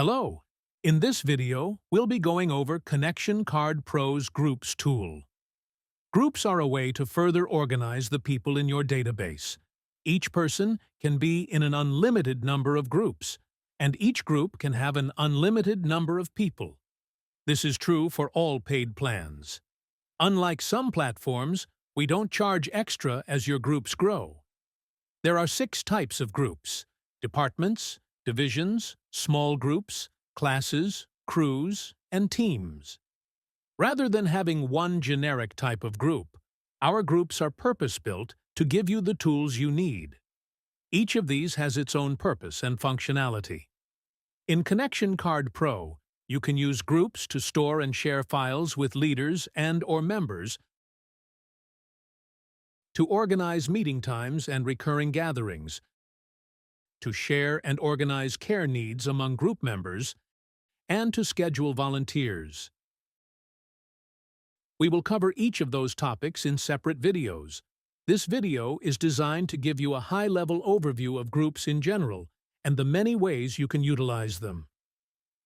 Hello! In this video, we'll be going over Connection Card Pro's Groups tool. Groups are a way to further organize the people in your database. Each person can be in an unlimited number of groups, and each group can have an unlimited number of people. This is true for all paid plans. Unlike some platforms, we don't charge extra as your groups grow. There are 6 types of groups: departments, divisions, small groups, classes, crews, and teams. Rather than having one generic type of group, our groups are purpose-built to give you the tools you need. Each of these has its own purpose and functionality. In Connection Card Pro, you can use groups to store and share files with leaders and/or members, to organize meeting times and recurring gatherings, to share and organize care needs among group members, and to schedule volunteers. We will cover each of those topics in separate videos. This video is designed to give you a high-level overview of groups in general and the many ways you can utilize them.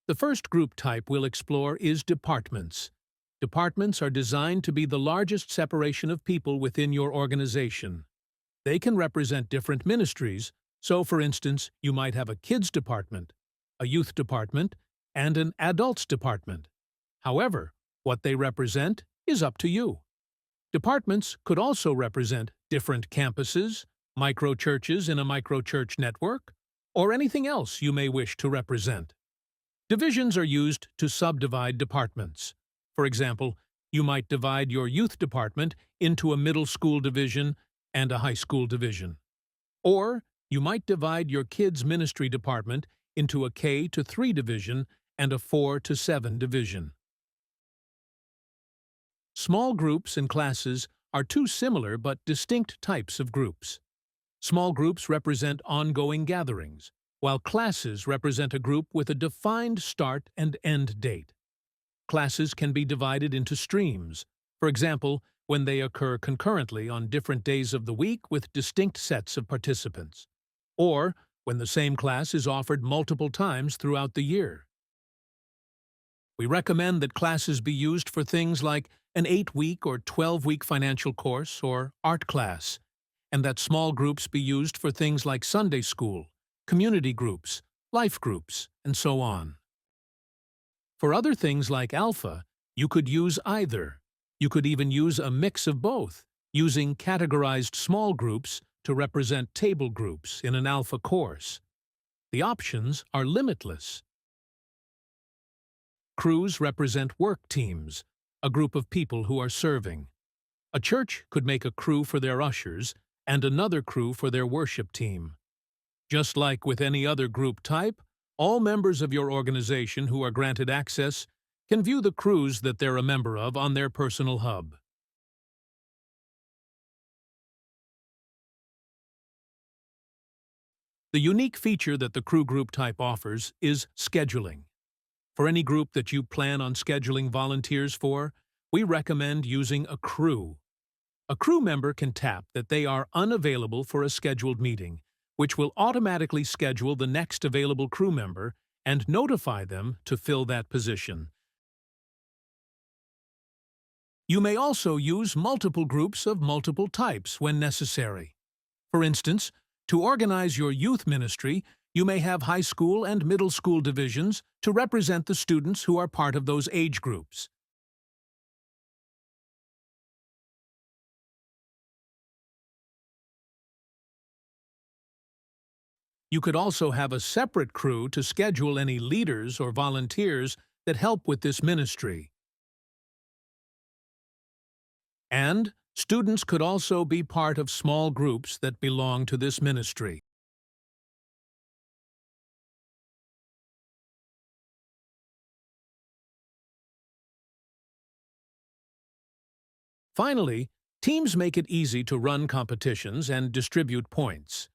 The first group type we'll explore is departments. Departments are designed to be the largest separation of people within your organization. They can represent different ministries. So, for instance, you might have a kids department, a youth department, and an adults department. However, what they represent is up to you. Departments could also represent different campuses, micro-churches in a micro-church network, or anything else you may wish to represent. Divisions are used to subdivide departments. For example, you might divide your youth department into a middle school division and a high school division. Or you might divide your kids' ministry department into a K-3 division and a 4-7 division. Small groups and classes are two similar but distinct types of groups. Small groups represent ongoing gatherings, while classes represent a group with a defined start and end date. Classes can be divided into streams, for example, when they occur concurrently on different days of the week with distinct sets of participants, or when the same class is offered multiple times throughout the year. We recommend that classes be used for things like an 8-week or 12-week financial course or art class, and that small groups be used for things like Sunday school, community groups, life groups, and so on. For other things like Alpha, you could use either. You could even use a mix of both, using categorized small groups to represent table groups in an Alpha course. The options are limitless. Crews represent work teams, a group of people who are serving. A church could make a crew for their ushers and another crew for their worship team. Just like with any other group type, all members of your organization who are granted access can view the crews that they're a member of on their personal hub. The unique feature that the crew group type offers is scheduling. For any group that you plan on scheduling volunteers for, we recommend using a crew. A crew member can tap that they are unavailable for a scheduled meeting, which will automatically schedule the next available crew member and notify them to fill that position. You may also use multiple groups of multiple types when necessary. For instance, to organize your youth ministry, you may have high school and middle school divisions to represent the students who are part of those age groups. You could also have a separate crew to schedule any leaders or volunteers that help with this ministry. And students could also be part of small groups that belong to this ministry. Finally, teams make it easy to run competitions and distribute points.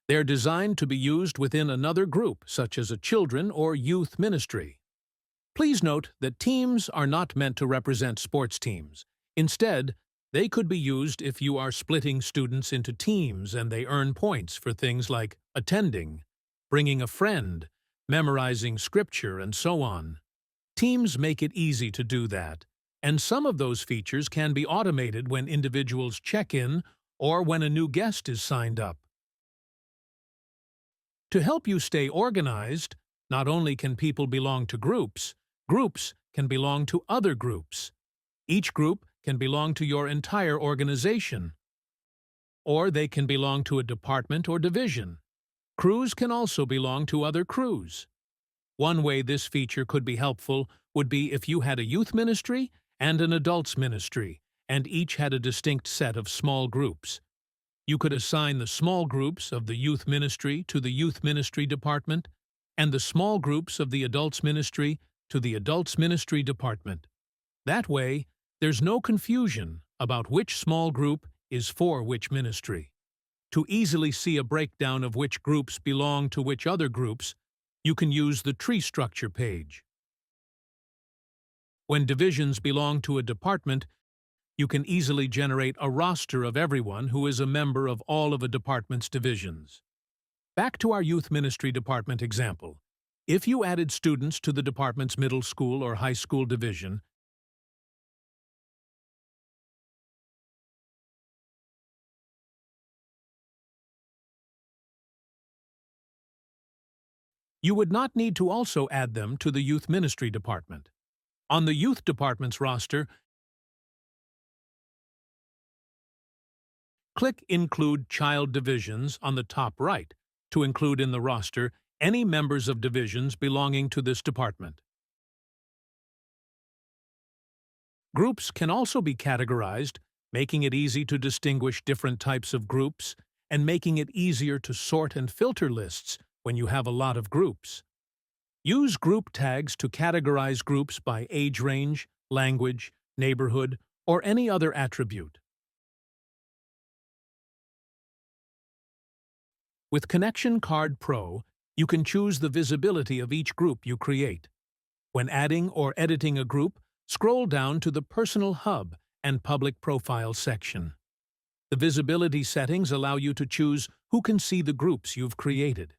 They're designed to be used within another group, such as a children or youth ministry. Please note that teams are not meant to represent sports teams. Instead, they could be used if you are splitting students into teams and they earn points for things like attending, bringing a friend, memorizing scripture, and so on. Teams make it easy to do that, and some of those features can be automated when individuals check in or when a new guest is signed up. To help you stay organized, not only can people belong to groups, groups can belong to other groups. Each group can belong to your entire organization, or they can belong to a department or division. Crews can also belong to other crews. One way this feature could be helpful would be if you had a youth ministry and an adults ministry, and each had a distinct set of small groups. You could assign the small groups of the youth ministry to the youth ministry department, and the small groups of the adults ministry to the adults ministry department. That way, there's no confusion about which small group is for which ministry. To easily see a breakdown of which groups belong to which other groups, you can use the tree structure page. When divisions belong to a department, you can easily generate a roster of everyone who is a member of all of a department's divisions. Back to our youth ministry department example. If you added students to the department's middle school or high school division, you would not need to also add them to the youth ministry department. On the youth department's roster, click Include Child Divisions on the top right to include in the roster any members of divisions belonging to this department. Groups can also be categorized, making it easy to distinguish different types of groups and making it easier to sort and filter lists when you have a lot of groups. Use group tags to categorize groups by age range, language, neighborhood, or any other attribute. With Connection Card Pro, you can choose the visibility of each group you create. When adding or editing a group, scroll down to the Personal Hub and Public Profile section. The visibility settings allow you to choose who can see the groups you've created.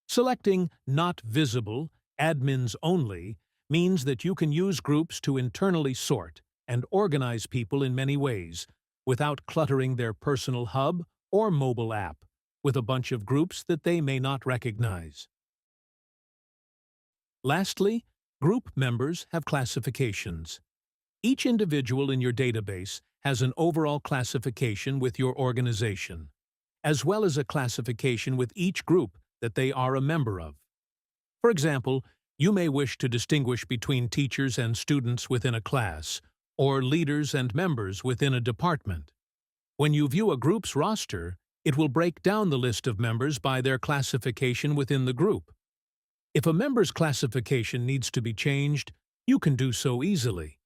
Selecting Not Visible, Admins Only, means that you can use groups to internally sort and organize people in many ways, without cluttering their personal hub or mobile app with a bunch of groups that they may not recognize. Lastly, group members have classifications. Each individual in your database has an overall classification with your organization, as well as a classification with each group that they are a member of. For example, you may wish to distinguish between teachers and students within a class, or leaders and members within a department. When you view a group's roster, it will break down the list of members by their classification within the group. If a member's classification needs to be changed, you can do so easily.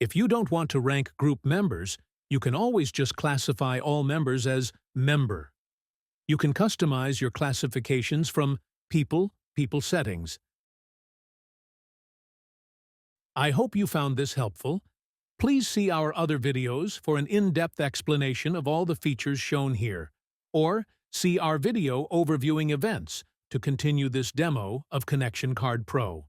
If you don't want to rank group members, you can always just classify all members as member. You can customize your classifications from People settings. I hope you found this helpful. Please see our other videos for an in-depth explanation of all the features shown here, or see our video overviewing events to continue this demo of Connection Card Pro.